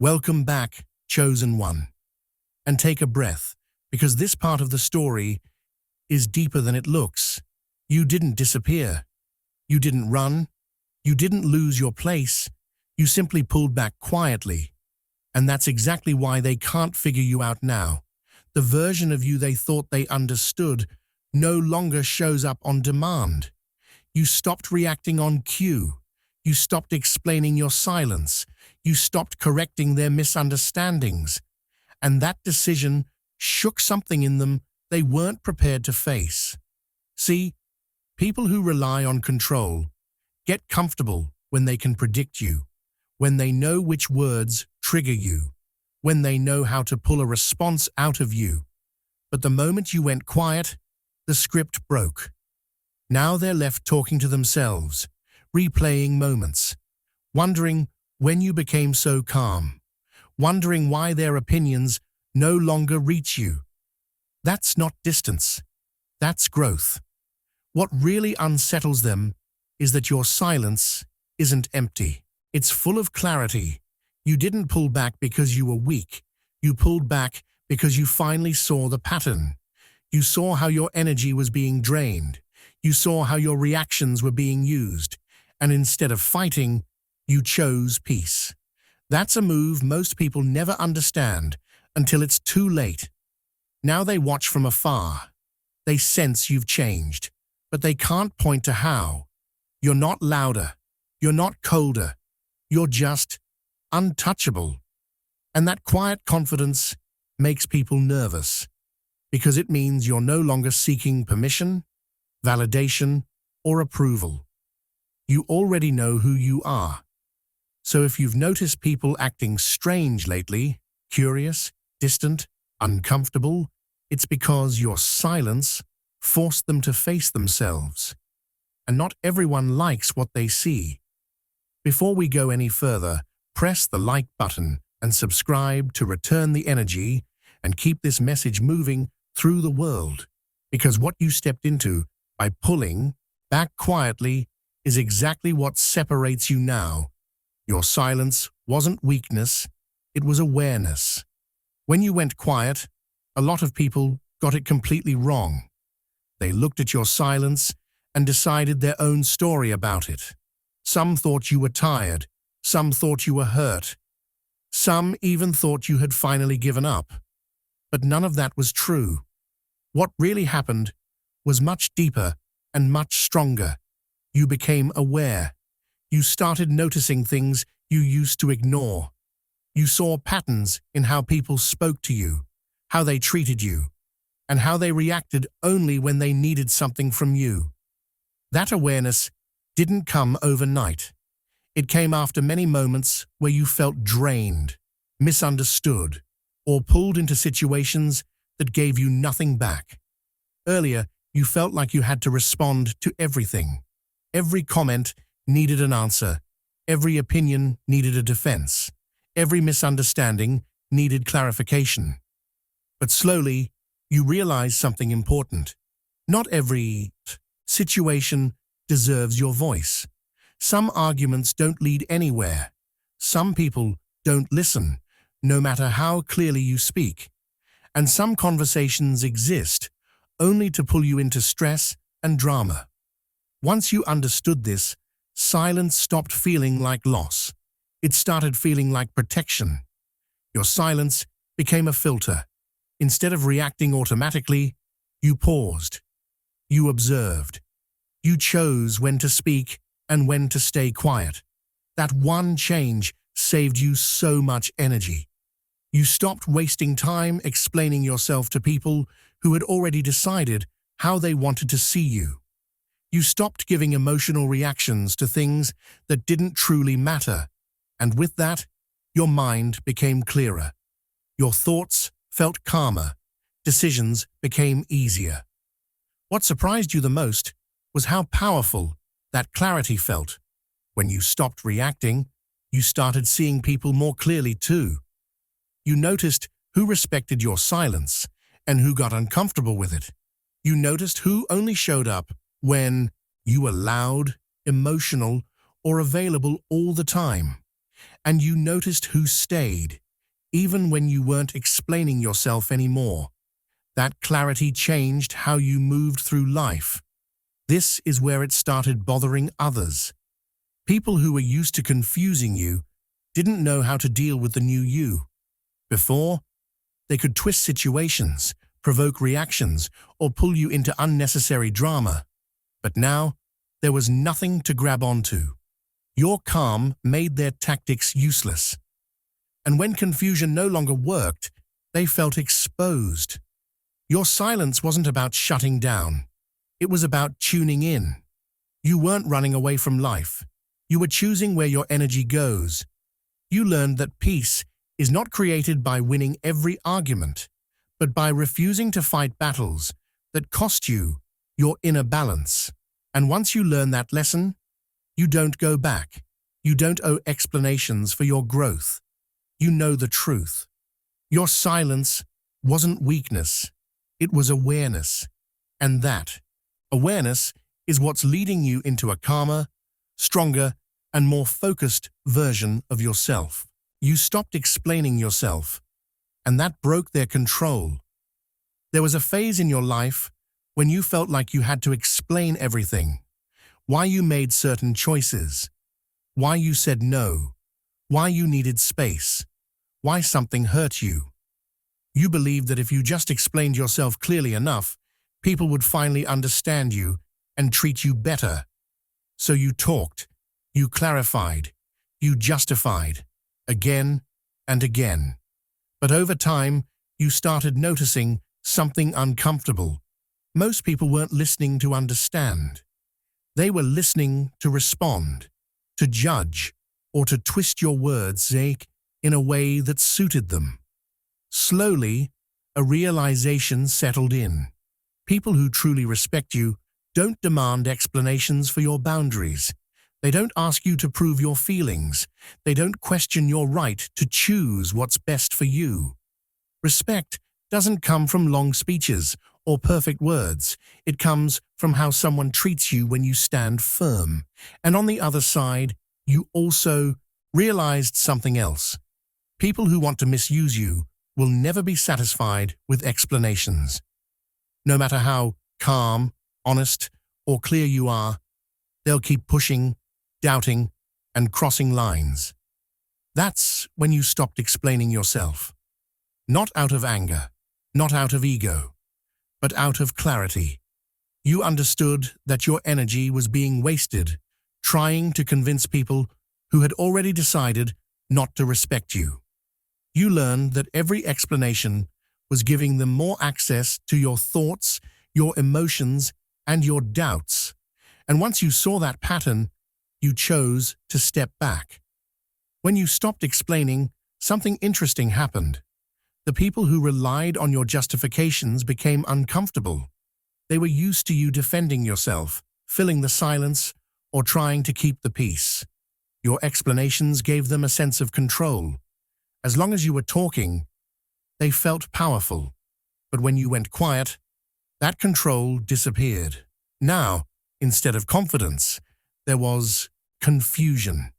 Welcome back, chosen one. And take a breath, because this part of the story is deeper than it looks. You didn't disappear. You didn't run. You didn't lose your place. You simply pulled back quietly. And that's exactly why they can't figure you out now. The version of you they thought they understood no longer shows up on demand. You stopped reacting on cue. You stopped explaining your silence. You stopped correcting their misunderstandings. And that decision shook something in them they weren't prepared to face. See, people who rely on control get comfortable when they can predict you, when they know which words trigger you, when they know how to pull a response out of you. But the moment you went quiet, the script broke. Now they're left talking to themselves, replaying moments, wondering when you became so calm, wondering why their opinions no longer reach you. That's not distance. That's growth. What really unsettles them is that your silence isn't empty. It's full of clarity. You didn't pull back because you were weak. You pulled back because you finally saw the pattern. You saw how your energy was being drained. You saw how your reactions were being used. And instead of fighting, you chose peace. That's a move most people never understand until it's too late. Now they watch from afar. They sense you've changed, but they can't point to how. You're not louder. You're not colder. You're just untouchable. And that quiet confidence makes people nervous because it means you're no longer seeking permission, validation, or approval. You already know who you are. So if you've noticed people acting strange lately, curious, distant, uncomfortable, it's because your silence forced them to face themselves. And not everyone likes what they see. Before we go any further, press the like button and subscribe to return the energy and keep this message moving through the world. Because what you stepped into by pulling back quietly is exactly what separates you now. Your silence wasn't weakness, it was awareness. When you went quiet, a lot of people got it completely wrong. They looked at your silence and decided their own story about it. Some thought you were tired, some thought you were hurt, some even thought you had finally given up. But none of that was true. What really happened was much deeper and much stronger. You became aware. You started noticing things you used to ignore. You saw patterns in how people spoke to you, how they treated you, and how they reacted only when they needed something from you. That awareness didn't come overnight. It came after many moments where you felt drained, misunderstood, or pulled into situations that gave you nothing back. Earlier, you felt like you had to respond to everything. Every comment needed an answer. Every opinion needed a defense. Every misunderstanding needed clarification. But slowly, you realized something important. Not every situation deserves your voice. Some arguments don't lead anywhere. Some people don't listen, no matter how clearly you speak. And some conversations exist only to pull you into stress and drama. Once you understood this, silence stopped feeling like loss. It started feeling like protection. Your silence became a filter. Instead of reacting automatically, you paused. You observed. You chose when to speak and when to stay quiet. That one change saved you so much energy. You stopped wasting time explaining yourself to people who had already decided how they wanted to see you. You stopped giving emotional reactions to things that didn't truly matter, and with that, your mind became clearer. Your thoughts felt calmer. Decisions became easier. What surprised you the most was how powerful that clarity felt. When you stopped reacting, you started seeing people more clearly too. You noticed who respected your silence and who got uncomfortable with it. You noticed who only showed up when you were loud, emotional, or available all the time. And you noticed who stayed, even when you weren't explaining yourself anymore. That clarity changed how you moved through life. This is where it started bothering others. People who were used to confusing you didn't know how to deal with the new you. Before, they could twist situations, provoke reactions, or pull you into unnecessary drama. But now, there was nothing to grab onto. Your calm made their tactics useless. And when confusion no longer worked, they felt exposed. Your silence wasn't about shutting down. It was about tuning in. You weren't running away from life. You were choosing where your energy goes. You learned that peace is not created by winning every argument, but by refusing to fight battles that cost you your inner balance. And once you learn that lesson, you don't go back. You don't owe explanations for your growth. You know the truth. Your silence wasn't weakness. It was awareness. And that awareness is what's leading you into a calmer, stronger, and more focused version of yourself. You stopped explaining yourself, and that broke their control. There was a phase in your life when you felt like you had to explain everything. Why you made certain choices, why you said no, why you needed space, why something hurt you. You believed that if you just explained yourself clearly enough, people would finally understand you and treat you better. So you talked, you clarified, you justified, again and again. But over time, you started noticing something uncomfortable. Most people weren't listening to understand. They were listening to respond, to judge, or to twist your words in a way that suited them. Slowly, a realization settled in. People who truly respect you don't demand explanations for your boundaries. They don't ask you to prove your feelings. They don't question your right to choose what's best for you. Respect doesn't come from long speeches or perfect words. It comes from how someone treats you when you stand firm. And on the other side, you also realized something else. People who want to misuse you will never be satisfied with explanations. No matter how calm, honest, or clear you are, they'll keep pushing, doubting, and crossing lines. That's when you stopped explaining yourself. Not out of anger, not out of ego, but out of clarity. You understood that your energy was being wasted, trying to convince people who had already decided not to respect you. You learned that every explanation was giving them more access to your thoughts, your emotions, and your doubts. And once you saw that pattern, you chose to step back. When you stopped explaining, something interesting happened. The people who relied on your justifications became uncomfortable. They were used to you defending yourself, filling the silence, or trying to keep the peace. Your explanations gave them a sense of control. As long as you were talking, they felt powerful. But when you went quiet, that control disappeared. Now, instead of confidence, there was confusion.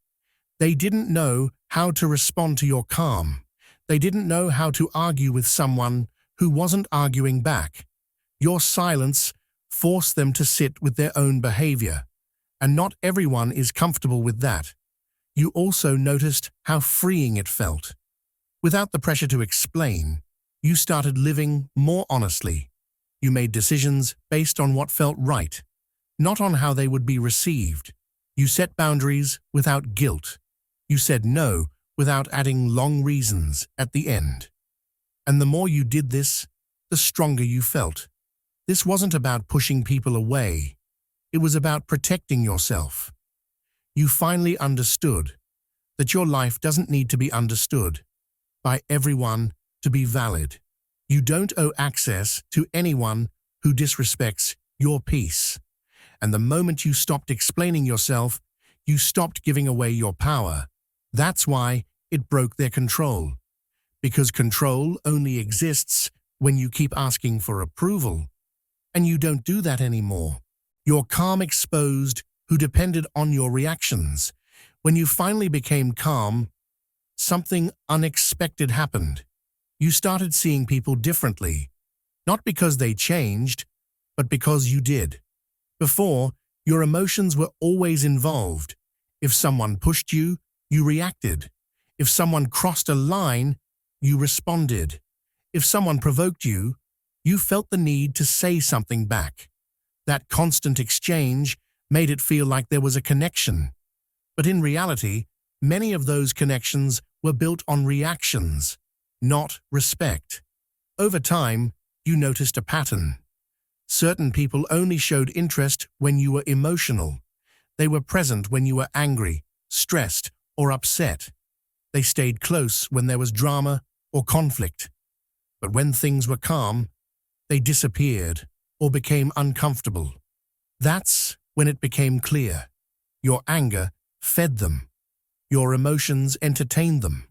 They didn't know how to respond to your calm. They didn't know how to argue with someone who wasn't arguing back. Your silence forced them to sit with their own behavior, and not everyone is comfortable with that. You also noticed how freeing it felt. Without the pressure to explain, you started living more honestly. You made decisions based on what felt right, not on how they would be received. You set boundaries without guilt. You said no without adding long reasons at the end. And the more you did this, the stronger you felt. This wasn't about pushing people away. It was about protecting yourself. You finally understood that your life doesn't need to be understood by everyone to be valid. You don't owe access to anyone who disrespects your peace. And the moment you stopped explaining yourself, you stopped giving away your power. That's why it broke their control. Because control only exists when you keep asking for approval. And you don't do that anymore. Your calm exposed who depended on your reactions. When you finally became calm, something unexpected happened. You started seeing people differently, not because they changed, but because you did. Before, your emotions were always involved. If someone pushed you, you reacted. If someone crossed a line, you responded. If someone provoked you, you felt the need to say something back. That constant exchange made it feel like there was a connection. But in reality, many of those connections were built on reactions, not respect. Over time, you noticed a pattern. Certain people only showed interest when you were emotional. They were present when you were angry, stressed, or upset. They stayed close when there was drama or conflict. But when things were calm, they disappeared or became uncomfortable. That's when it became clear. Your anger fed them. Your emotions entertained them.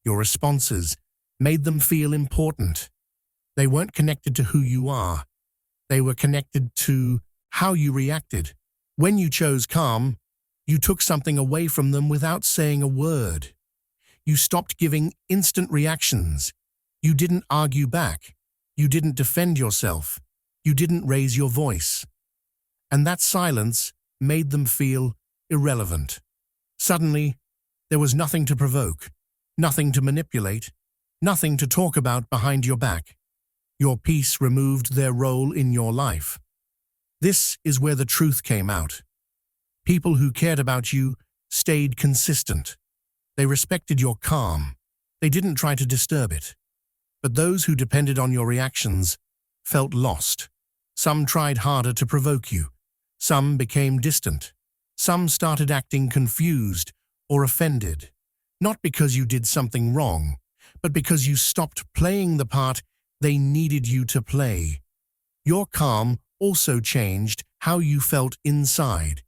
Your responses made them feel important. They weren't connected to who you are. They were connected to how you reacted. When you chose calm, you took something away from them without saying a word. You stopped giving instant reactions. You didn't argue back. You didn't defend yourself. You didn't raise your voice. And that silence made them feel irrelevant. Suddenly, there was nothing to provoke, nothing to manipulate, nothing to talk about behind your back. Your peace removed their role in your life. This is where the truth came out. People who cared about you stayed consistent. They respected your calm. They didn't try to disturb it. But those who depended on your reactions felt lost. Some tried harder to provoke you. Some became distant. Some started acting confused or offended. Not because you did something wrong, but because you stopped playing the part they needed you to play. Your calm also changed how you felt inside.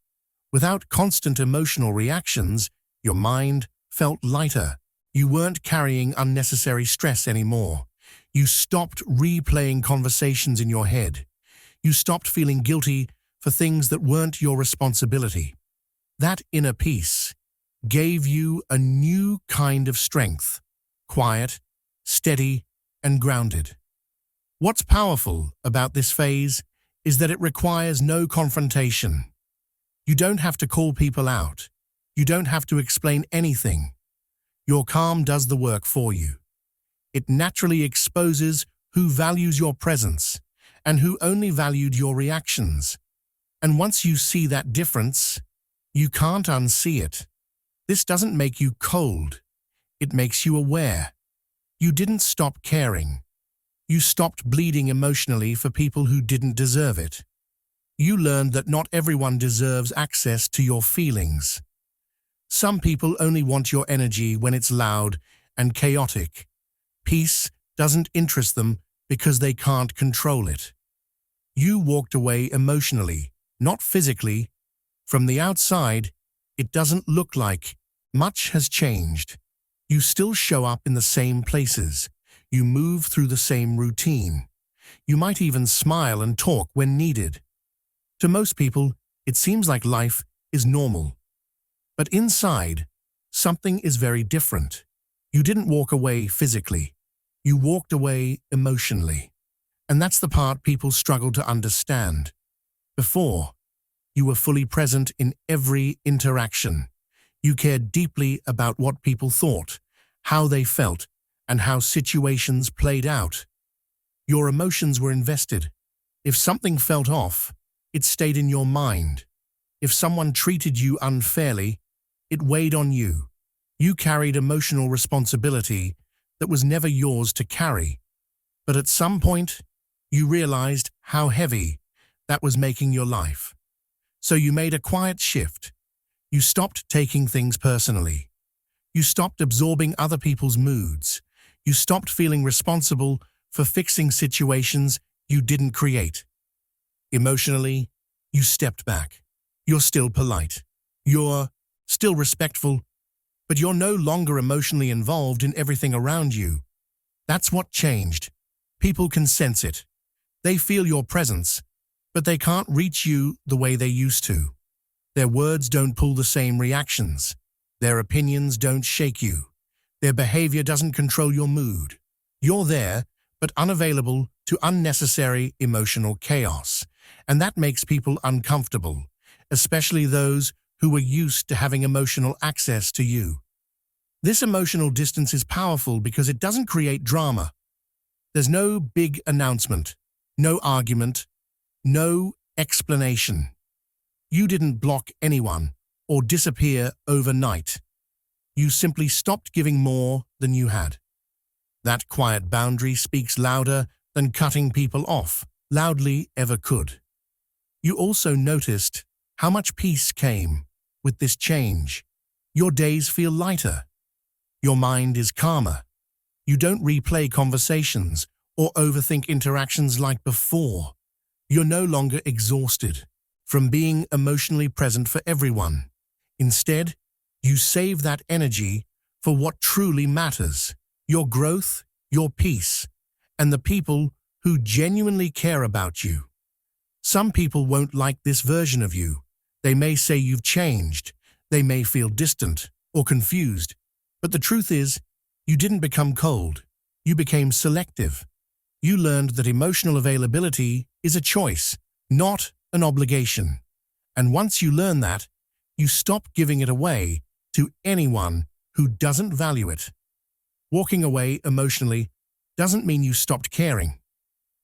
Without constant emotional reactions, your mind felt lighter. You weren't carrying unnecessary stress anymore. You stopped replaying conversations in your head. You stopped feeling guilty for things that weren't your responsibility. That inner peace gave you a new kind of strength, quiet, steady, and grounded. What's powerful about this phase is that it requires no confrontation. You don't have to call people out. You don't have to explain anything. Your calm does the work for you. It naturally exposes who values your presence and who only valued your reactions. And once you see that difference, you can't unsee it. This doesn't make you cold. It makes you aware. You didn't stop caring. You stopped bleeding emotionally for people who didn't deserve it. You learned that not everyone deserves access to your feelings. Some people only want your energy when it's loud and chaotic. Peace doesn't interest them because they can't control it. You walked away emotionally, not physically. From the outside, it doesn't look like much has changed. You still show up in the same places. You move through the same routine. You might even smile and talk when needed. To most people, it seems like life is normal. But inside, something is very different. You didn't walk away physically. You walked away emotionally. And that's the part people struggle to understand. Before, you were fully present in every interaction. You cared deeply about what people thought, how they felt, and how situations played out. Your emotions were invested. If something felt off, it stayed in your mind. If someone treated you unfairly, it weighed on you. You carried emotional responsibility that was never yours to carry. But at some point, you realized how heavy that was making your life. So you made a quiet shift. You stopped taking things personally. You stopped absorbing other people's moods. You stopped feeling responsible for fixing situations you didn't create. Emotionally, you stepped back. You're still polite. You're still respectful, but you're no longer emotionally involved in everything around you. That's what changed. People can sense it. They feel your presence, but they can't reach you the way they used to. Their words don't pull the same reactions. Their opinions don't shake you. Their behavior doesn't control your mood. You're there, but unavailable to unnecessary emotional chaos. And that makes people uncomfortable, especially those who were used to having emotional access to you. This emotional distance is powerful because it doesn't create drama. There's no big announcement, no argument, no explanation. You didn't block anyone or disappear overnight. You simply stopped giving more than you had. That quiet boundary speaks louder than cutting people off loudly ever could. You also noticed how much peace came with this change. Your days feel lighter. Your mind is calmer. You don't replay conversations or overthink interactions like before. You're no longer exhausted from being emotionally present for everyone. Instead, you save that energy for what truly matters: your growth, your peace, and the people who genuinely care about you. Some people won't like this version of you. They may say you've changed. They may feel distant or confused. But the truth is, you didn't become cold. You became selective. You learned that emotional availability is a choice, not an obligation. And once you learn that, you stop giving it away to anyone who doesn't value it. Walking away emotionally doesn't mean you stopped caring.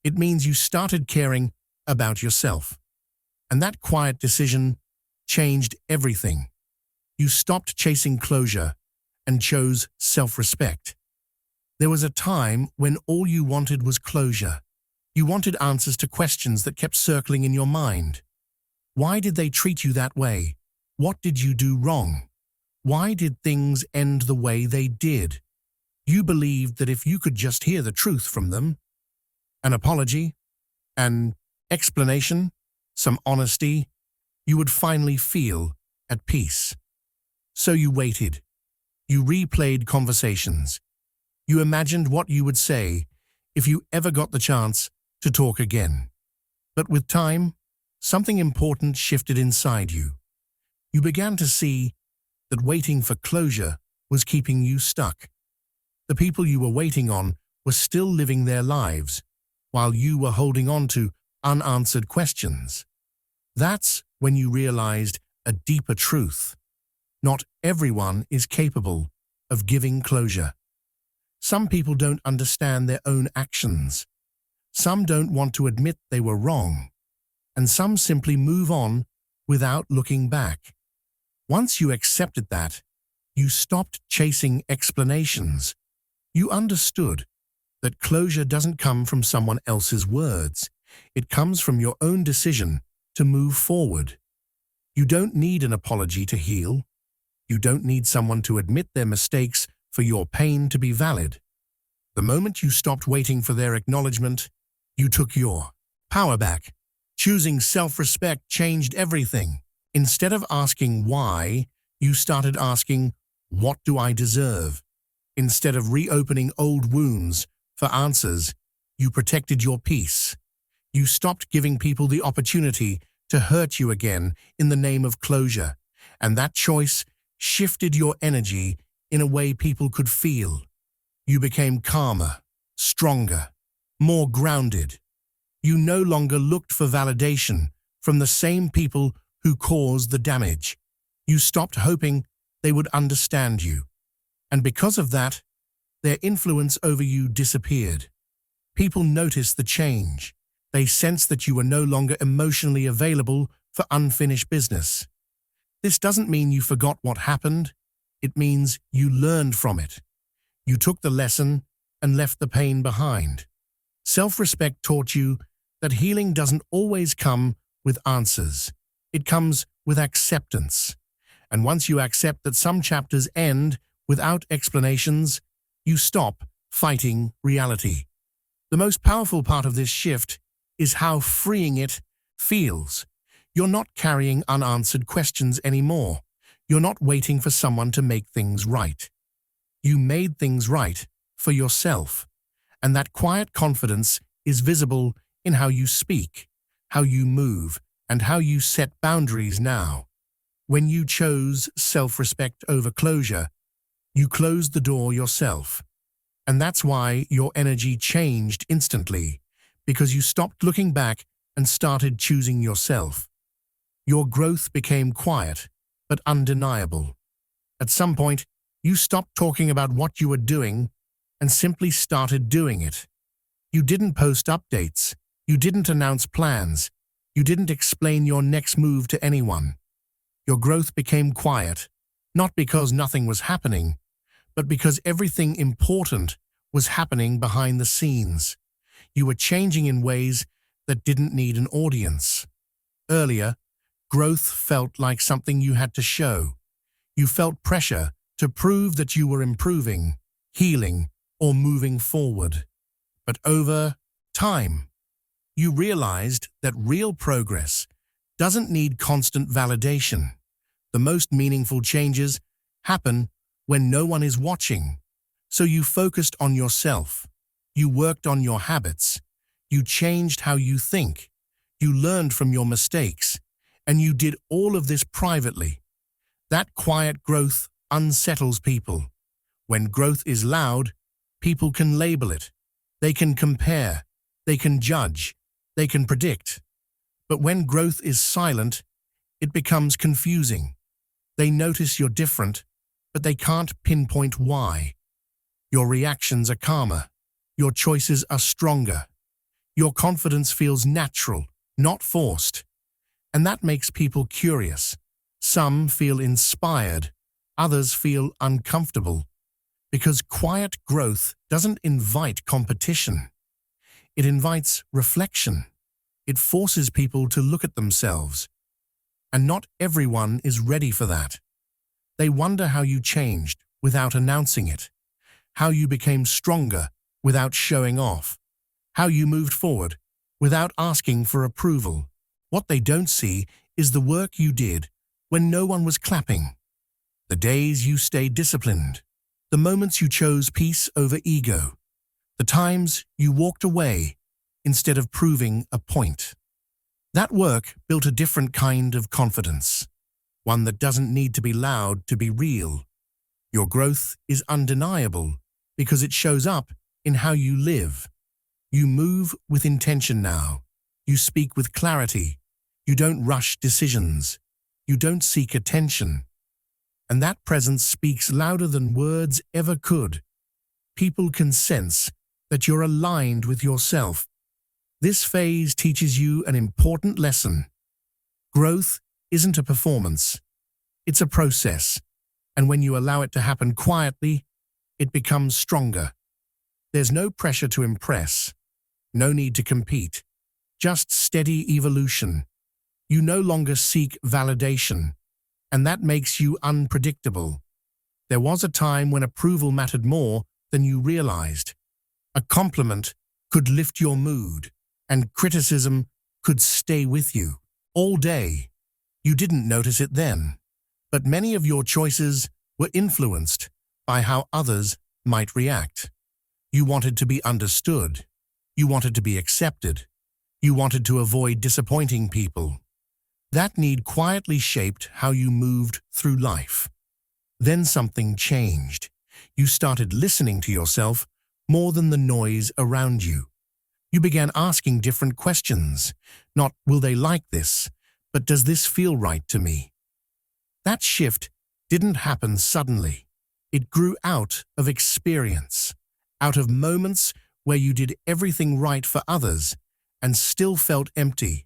It means you started caring about yourself. And that quiet decision changed everything. You stopped chasing closure and chose self-respect. There was a time when all you wanted was closure. You wanted answers to questions that kept circling in your mind. Why did they treat you that way? What did you do wrong? Why did things end the way they did? You believed that if you could just hear the truth from them, an apology, an explanation, some honesty, you would finally feel at peace. So you waited. You replayed conversations. You imagined what you would say if you ever got the chance to talk again. But with time, something important shifted inside you. You began to see that waiting for closure was keeping you stuck. The people you were waiting on were still living their lives, while you were holding on to unanswered questions. That's when you realized a deeper truth. Not everyone is capable of giving closure. Some people don't understand their own actions. Some don't want to admit they were wrong. And some simply move on without looking back. Once you accepted that, you stopped chasing explanations. You understood that closure doesn't come from someone else's words. It comes from your own decision to move forward. You don't need an apology to heal. You don't need someone to admit their mistakes for your pain to be valid. The moment you stopped waiting for their acknowledgement, you took your power back. Choosing self-respect changed everything. Instead of asking why, you started asking, what do I deserve? Instead of reopening old wounds for answers, you protected your peace. You stopped giving people the opportunity to hurt you again in the name of closure. And that choice shifted your energy in a way people could feel. You became calmer, stronger, more grounded. You no longer looked for validation from the same people who caused the damage. You stopped hoping they would understand you. And because of that, their influence over you disappeared. People noticed the change. They sensed that you were no longer emotionally available for unfinished business. This doesn't mean you forgot what happened. It means you learned from it. You took the lesson and left the pain behind. Self-respect taught you that healing doesn't always come with answers. It comes with acceptance. And once you accept that some chapters end without explanations, you stop fighting reality. The most powerful part of this shift is how freeing it feels. You're not carrying unanswered questions anymore. You're not waiting for someone to make things right. You made things right for yourself. And that quiet confidence is visible in how you speak, how you move, and how you set boundaries now. When you chose self-respect over closure, You closed the door yourself. And that's why your energy changed instantly, because you stopped looking back and started choosing yourself. Your growth became quiet, but undeniable. At some point, you stopped talking about what you were doing and simply started doing it. You didn't post updates. You didn't announce plans. You didn't explain your next move to anyone. Your growth became quiet, not because nothing was happening, but because everything important was happening behind the scenes. You were changing in ways that didn't need an audience. Earlier, growth felt like something you had to show. You felt pressure to prove that you were improving, healing, or moving forward. But over time, you realized that real progress doesn't need constant validation. The most meaningful changes happen when no one is watching. So you focused on yourself. You worked on your habits. You changed how you think. You learned from your mistakes. And you did all of this privately. That quiet growth unsettles people. When growth is loud, people can label it. They can compare. They can judge. They can predict. But when growth is silent, it becomes confusing. They notice you're different, but they can't pinpoint why. Your reactions are calmer. Your choices are stronger. Your confidence feels natural, not forced. And that makes people curious. Some feel inspired. Others feel uncomfortable. Because quiet growth doesn't invite competition. It invites reflection. It forces people to look at themselves. And not everyone is ready for that. They wonder how you changed without announcing it, how you became stronger without showing off, how you moved forward without asking for approval. What they don't see is the work you did when no one was clapping, the days you stayed disciplined, the moments you chose peace over ego, the times you walked away instead of proving a point. That work built a different kind of confidence, one that doesn't need to be loud to be real. Your growth is undeniable because it shows up in how you live. You move with intention now. You speak with clarity. You don't rush decisions. You don't seek attention. And that presence speaks louder than words ever could. People can sense that you're aligned with yourself. This phase teaches you an important lesson. Growth isn't a performance. It's a process. And when you allow it to happen quietly, it becomes stronger. There's no pressure to impress. No need to compete. Just steady evolution. You no longer seek validation. And that makes you unpredictable. There was a time when approval mattered more than you realized. A compliment could lift your mood, and criticism could stay with you all day. You didn't notice it then, but many of your choices were influenced by how others might react. You wanted to be understood. You wanted to be accepted. You wanted to avoid disappointing people. That need quietly shaped how you moved through life. Then something changed. You started listening to yourself more than the noise around you. You began asking different questions. Not, will they like this, but does this feel right to me? That shift didn't happen suddenly. It grew out of experience, out of moments where you did everything right for others and still felt empty,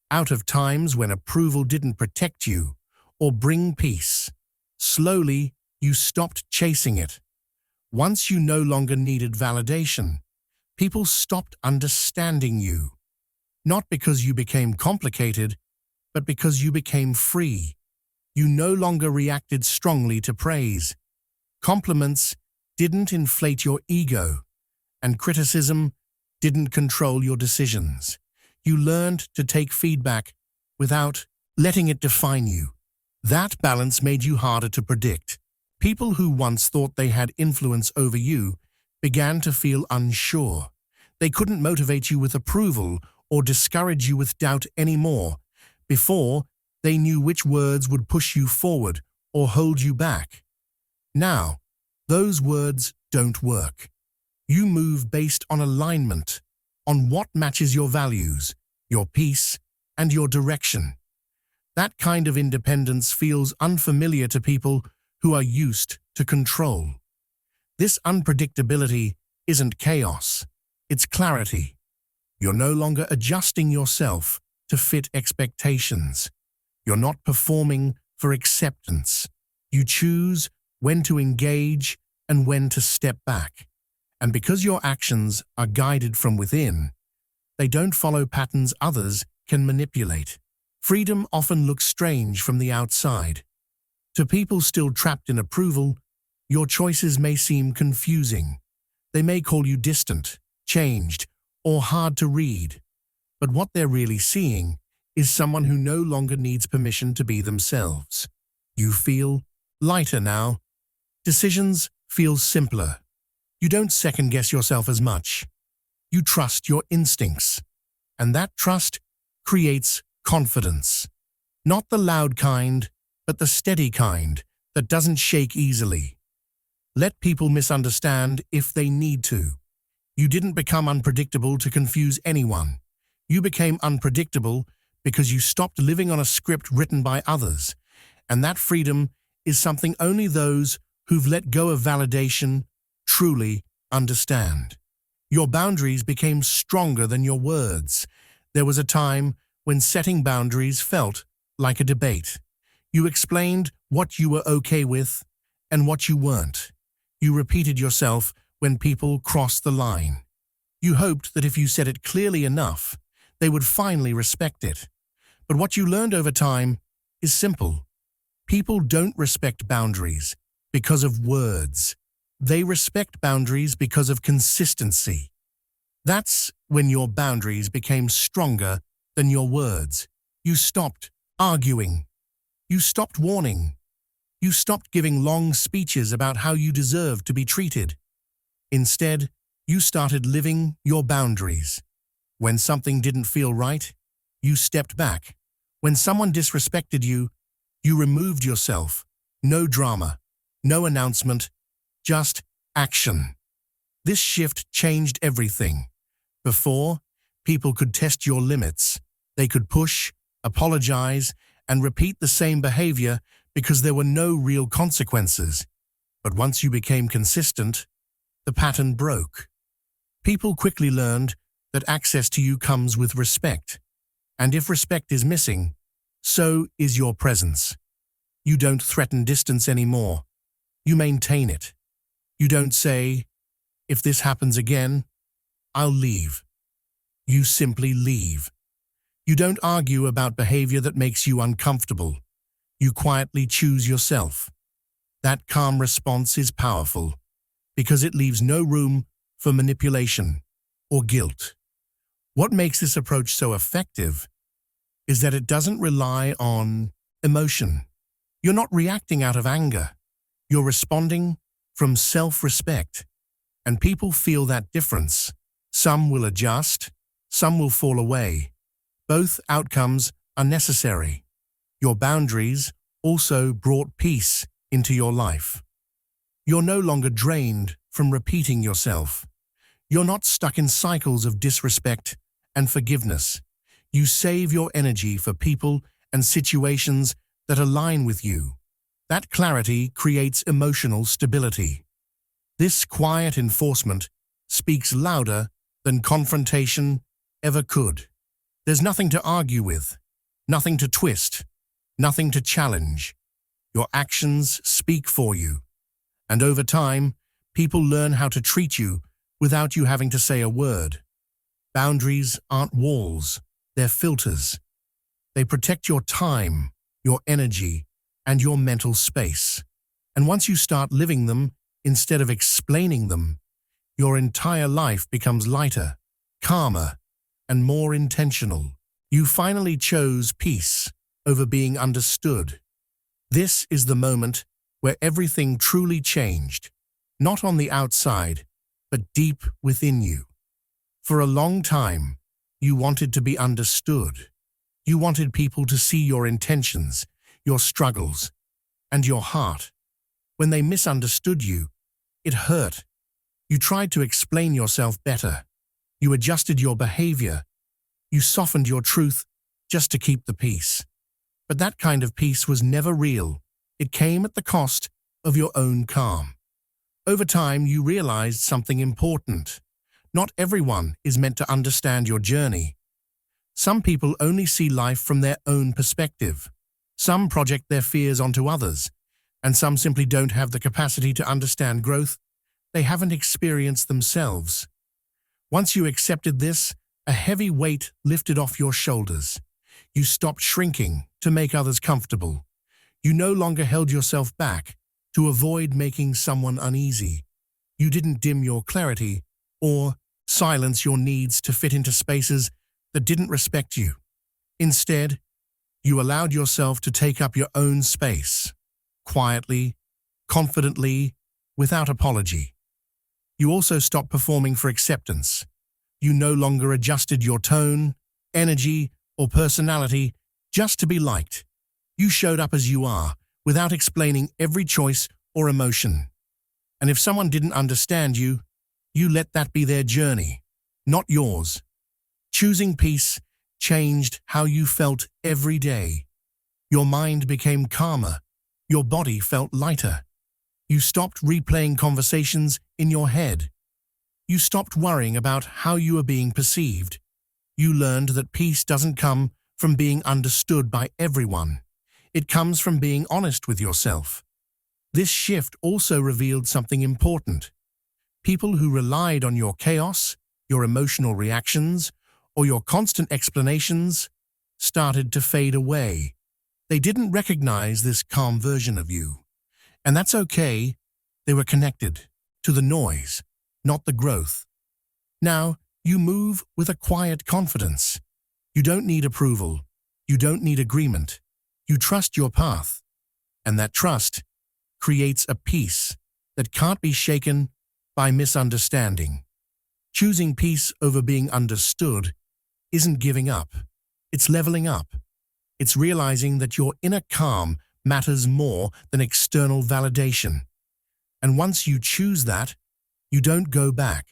out of times when approval didn't protect you or bring peace. Slowly, you stopped chasing it. Once you no longer needed validation, people stopped understanding you. Not because you became complicated, but because you became free. You no longer reacted strongly to praise. Compliments didn't inflate your ego, and criticism didn't control your decisions. You learned to take feedback without letting it define you. That balance made you harder to predict. People who once thought they had influence over you began to feel unsure. They couldn't motivate you with approval or discourage you with doubt anymore. Before, they knew which words would push you forward or hold you back. Now, Those words don't work. You move based on alignment, on what matches your values, your peace, and your direction. That kind of independence feels unfamiliar to people who are used to control. This unpredictability isn't chaos, it's clarity. You're no longer adjusting yourself to fit expectations. You're not performing for acceptance. You choose when to engage and when to step back. And because your actions are guided from within, they don't follow patterns others can manipulate. Freedom often looks strange from the outside. To people still trapped in approval, your choices may seem confusing. They may call you distant, changed, or hard to read. But what they're really seeing is someone who no longer needs permission to be themselves. You feel lighter now. Decisions feel simpler. You don't second-guess yourself as much. You trust your instincts. And that trust creates confidence. Not the loud kind, but the steady kind that doesn't shake easily. Let people misunderstand if they need to. You didn't become unpredictable to confuse anyone. You became unpredictable because you stopped living on a script written by others. And that freedom is something only those who've let go of validation truly understand. Your boundaries became stronger than your words. There was a time when setting boundaries felt like a debate. You explained what you were okay with and what you weren't. You repeated yourself when people crossed the line. You hoped that if you said it clearly enough, they would finally respect it. But what you learned over time is simple. People don't respect boundaries because of words. They respect boundaries because of consistency. That's when your boundaries became stronger than your words. You stopped arguing. You stopped warning. You stopped giving long speeches about how you deserved to be treated. Instead, you started living your boundaries. When something didn't feel right, you stepped back. When someone disrespected you, you removed yourself. No drama, no announcement, just action. This shift changed everything. Before, people could test your limits. They could push, apologize, and repeat the same behavior because there were no real consequences. But once you became consistent, the pattern broke. People quickly learned that access to you comes with respect. And if respect is missing, so is your presence. You don't threaten distance anymore. You maintain it. You don't say, "If this happens again, I'll leave." You simply leave. You don't argue about behavior that makes you uncomfortable. You quietly choose yourself. That calm response is powerful because it leaves no room for manipulation or guilt. What makes this approach so effective is that it doesn't rely on emotion. You're not reacting out of anger. You're responding from self-respect. And people feel that difference. Some will adjust, some will fall away. Both outcomes are necessary. Your boundaries also brought peace into your life. You're no longer drained from repeating yourself. You're not stuck in cycles of disrespect and forgiveness. You save your energy for people and situations that align with you. That clarity creates emotional stability. This quiet enforcement speaks louder than confrontation ever could. There's nothing to argue with, nothing to twist, nothing to challenge. Your actions speak for you. And over time, people learn how to treat you without you having to say a word. Boundaries aren't walls, they're filters. They protect your time, your energy, and your mental space. And once you start living them instead of explaining them, your entire life becomes lighter, calmer, and more intentional. You finally chose peace over being understood. This is the moment where everything truly changed, not on the outside, but deep within you. For a long time, you wanted to be understood. You wanted people to see your intentions, your struggles, and your heart. When they misunderstood you, It hurt. You tried to explain yourself better. You adjusted your behavior. You softened your truth just to keep the peace. But that kind of peace was never real. It came at the cost of your own calm. Over time, you realized something important. Not everyone is meant to understand your journey. Some people only see life from their own perspective. Some project their fears onto others, and some simply don't have the capacity to understand growth they haven't experienced themselves. Once you accepted this, a heavy weight lifted off your shoulders. You stopped shrinking to make others comfortable. You no longer held yourself back to avoid making someone uneasy. You didn't dim your clarity or silence your needs to fit into spaces that didn't respect you. Instead, you allowed yourself to take up your own space, quietly, confidently, without apology. You also stopped performing for acceptance. You no longer adjusted your tone, energy, or personality just to be liked. You showed up as you are, without explaining every choice or emotion. And if someone didn't understand you, you let that be their journey, not yours. Choosing peace changed how you felt every day. Your mind became calmer. Your body felt lighter. You stopped replaying conversations in your head. You stopped worrying about how you were being perceived. You learned that peace doesn't come from being understood by everyone. It comes from being honest with yourself. This shift also revealed something important. People who relied on your chaos, your emotional reactions, or your constant explanations started to fade away. They didn't recognize this calm version of you. And that's okay. They were connected to the noise, not the growth. Now, you move with a quiet confidence. You don't need approval. You don't need agreement. You trust your path. And that trust creates a peace that can't be shaken by misunderstanding. Choosing peace over being understood isn't giving up. It's leveling up. It's realizing that your inner calm matters more than external validation. And once you choose that, you don't go back.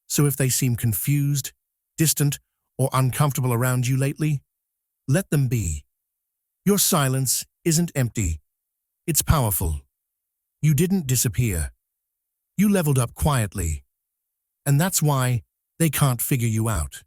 So if they seem confused, distant, or uncomfortable around you lately, let them be. Your silence isn't empty. It's powerful. You didn't disappear. You leveled up quietly. And that's why they can't figure you out.